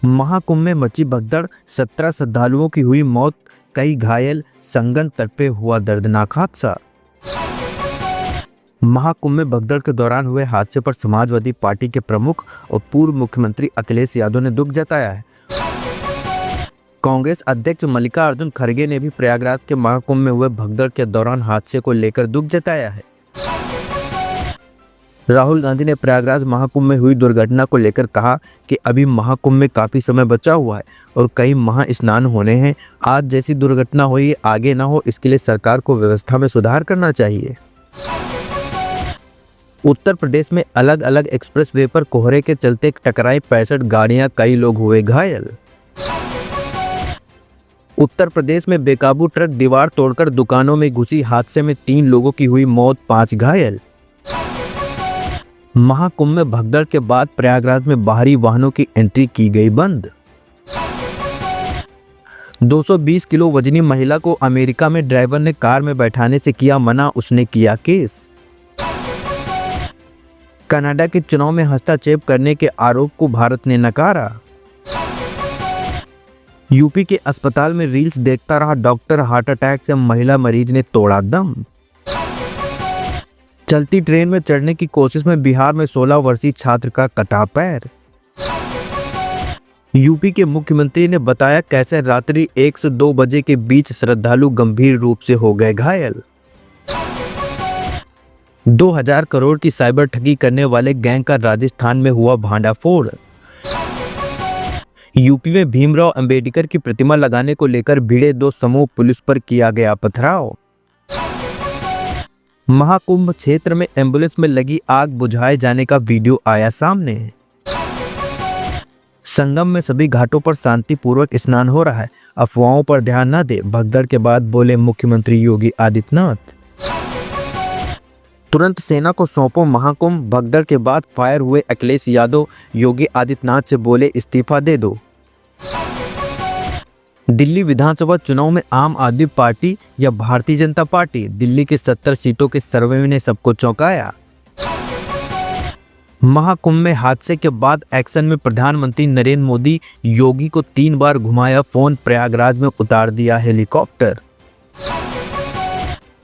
महाकुंभ में मची भगदड़, 17 श्रद्धालुओं की हुई मौत, कई घायल, संगम तट पे हुआ दर्दनाक हादसा। महाकुंभ में भगदड़ के दौरान हुए हादसे पर समाजवादी पार्टी के प्रमुख और पूर्व मुख्यमंत्री अखिलेश यादव ने दुख जताया है। कांग्रेस अध्यक्ष मल्लिकार्जुन खड़गे ने भी प्रयागराज के महाकुंभ में हुए भगदड़ के दौरान हादसे को लेकर दुख जताया है। राहुल गांधी ने प्रयागराज महाकुंभ में हुई दुर्घटना को लेकर कहा कि अभी महाकुंभ में काफी समय बचा हुआ है और कई महास्नान होने हैं। आज जैसी दुर्घटना हुई आगे ना हो, इसके लिए सरकार को व्यवस्था में सुधार करना चाहिए। उत्तर प्रदेश में अलग अलग एक्सप्रेसवे पर कोहरे के चलते टकराई 65 गाड़ियां, कई लोग हुए घायल। उत्तर प्रदेश में बेकाबू ट्रक दीवार तोड़कर दुकानों में घुसी, हादसे में 3 लोगों की हुई मौत, 5 घायल। महाकुंभ में भगदड़ के बाद प्रयागराज में बाहरी वाहनों की एंट्री की गई बंद। 220 किलो वजनी महिला को अमेरिका में ड्राइवर ने कार में बैठाने से किया मना, उसने किया केस। कनाडा के चुनाव में हस्तक्षेप करने के आरोप को भारत ने नकारा। यूपी के अस्पताल में रील्स देखता रहा डॉक्टर, हार्ट अटैक से महिला मरीज ने तोड़ा दम। चलती ट्रेन में चढ़ने की कोशिश में बिहार में 16 वर्षीय छात्र का कटा पैर। यूपी के मुख्यमंत्री ने बताया कैसे रात्रि 1 से 2 बजे के बीच श्रद्धालु गंभीर रूप से हो गए घायल। 2000 करोड़ की साइबर ठगी करने वाले गैंग का राजस्थान में हुआ भांडाफोड़। यूपी में भीमराव अंबेडकर की प्रतिमा लगाने को लेकर भिड़े 2 समूह, पुलिस पर किया गया पथराव। महाकुंभ क्षेत्र में एम्बुलेंस में लगी आग बुझाए जाने का वीडियो आया सामने। संगम में सभी घाटों पर शांतिपूर्वक स्नान हो रहा है, अफवाहों पर ध्यान न दे, भगदड़ के बाद बोले मुख्यमंत्री योगी आदित्यनाथ। तुरंत सेना को सौंपो महाकुंभ, भगदड़ के बाद फायर हुए अखिलेश यादव, योगी आदित्यनाथ से बोले इस्तीफा दे दो। दिल्ली विधानसभा चुनाव में आम आदमी पार्टी या भारतीय जनता पार्टी, दिल्ली के 70 सीटों के सर्वे ने सबको चौंकाया। महाकुंभ में हादसे के बाद एक्शन में प्रधानमंत्री नरेंद्र मोदी, योगी को 3 बार घुमाया फोन, प्रयागराज में उतार दिया हेलीकॉप्टर।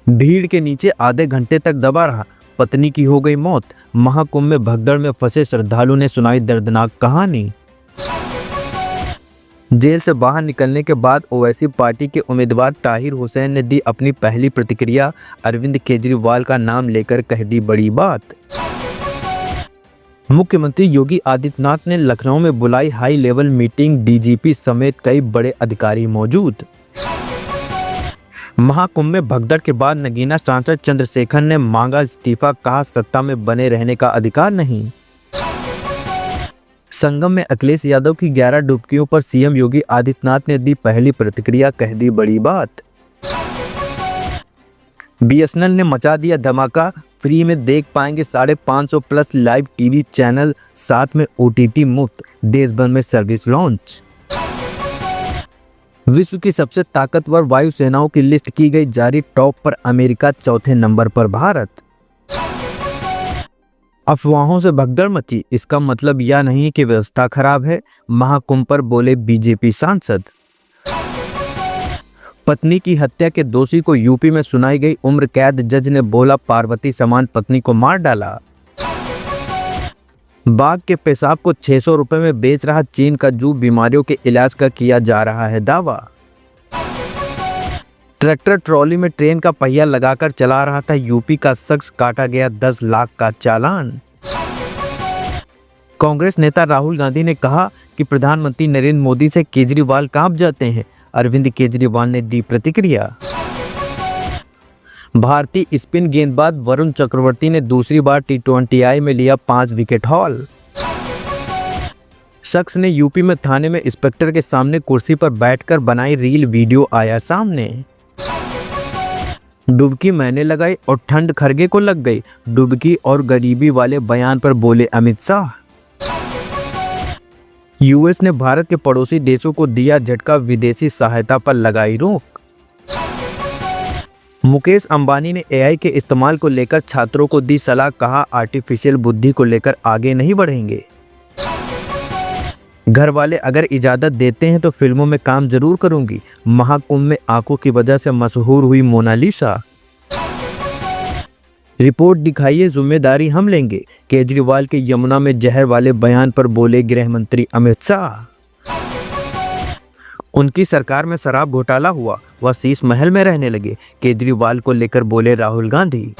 भीड़ के नीचे आधे घंटे तक दबा रहा, पत्नी की हो गई मौत। महाकुंभ में भगदड़ में फंसे श्रद्धालु ने सुनाई दर्दनाक कहानी। जेल से बाहर निकलने के बाद ओवैसी पार्टी के उम्मीदवार ताहिर हुसैन ने दी अपनी पहली प्रतिक्रिया, अरविंद केजरीवाल का नाम लेकर कह दी बड़ी बात। मुख्यमंत्री योगी आदित्यनाथ ने लखनऊ में बुलाई हाई लेवल मीटिंग, डीजीपी समेत कई बड़े अधिकारी मौजूद। महाकुंभ में भगदड़ के बाद नगीना सांसद चंद्रशेखर ने मांगा इस्तीफा, कहा सत्ता में बने रहने का अधिकार नहीं। संगम में अखिलेश यादव की 11 डुबकियों पर सीएम योगी आदित्यनाथ ने दी पहली प्रतिक्रिया, कह दी बड़ी बात। बीएसएनएल ने मचा दिया धमाका, फ्री में देख पाएंगे 550 प्लस लाइव टीवी चैनल, साथ में ओटीटी मुफ्त, देश भर में सर्विस लॉन्च। विश्व की सबसे ताकतवर वायुसेनाओं की लिस्ट की गई जारी, टॉप पर अमेरिका, चौथे नंबर पर भारत। अफवाहों से भगदड़ मची, इसका मतलब यह नहीं कि व्यवस्था खराब है, महाकुंभ पर बोले बीजेपी सांसद। पत्नी की हत्या के दोषी को यूपी में सुनाई गई उम्र कैद, जज ने बोला पार्वती समान पत्नी को मार डाला। बाघ के पेशाब को 600 रुपए में बेच रहा चीन का जू, बीमारियों के इलाज का किया जा रहा है दावा। ट्रैक्टर ट्रॉली में ट्रेन का पहिया लगाकर चला रहा था यूपी का शख्स, काटा गया 10 लाख का चालान। कांग्रेस नेता राहुल गांधी ने कहा कि प्रधानमंत्री नरेंद्र मोदी से केजरीवाल कांप जाते हैं, अरविंद केजरीवाल ने दी प्रतिक्रिया। भारतीय स्पिन गेंदबाज वरुण चक्रवर्ती ने दूसरी बार T20I में लिया 5 विकेट हॉल। शख्स ने यूपी में थाने में इंस्पेक्टर के सामने कुर्सी पर बैठकर बनाई रील, वीडियो आया सामने। डुबकी मैंने लगाई और ठंड खरगे को लग गई, डुबकी और गरीबी वाले बयान पर बोले अमित शाह। यूएस ने भारत के पड़ोसी देशों को दिया झटका, विदेशी सहायता पर लगाई रोक। मुकेश अंबानी ने एआई के इस्तेमाल को लेकर छात्रों को दी सलाह, कहा आर्टिफिशियल बुद्धि को लेकर आगे नहीं बढ़ेंगे। घर वाले अगर इजाज़त देते हैं तो फिल्मों में काम जरूर करूंगी। महाकुंभ में आंखों की वजह से मशहूर हुई मोनालिसा। रिपोर्ट दिखाइए, जिम्मेदारी हम लेंगे। केजरीवाल के यमुना में जहर वाले बयान पर बोले गृह मंत्री अमित शाह। उनकी सरकार में शराब घोटाला हुआ, वह शीश महल में रहने लगे। केजरीवाल को लेकर बोले राहुल गांधी।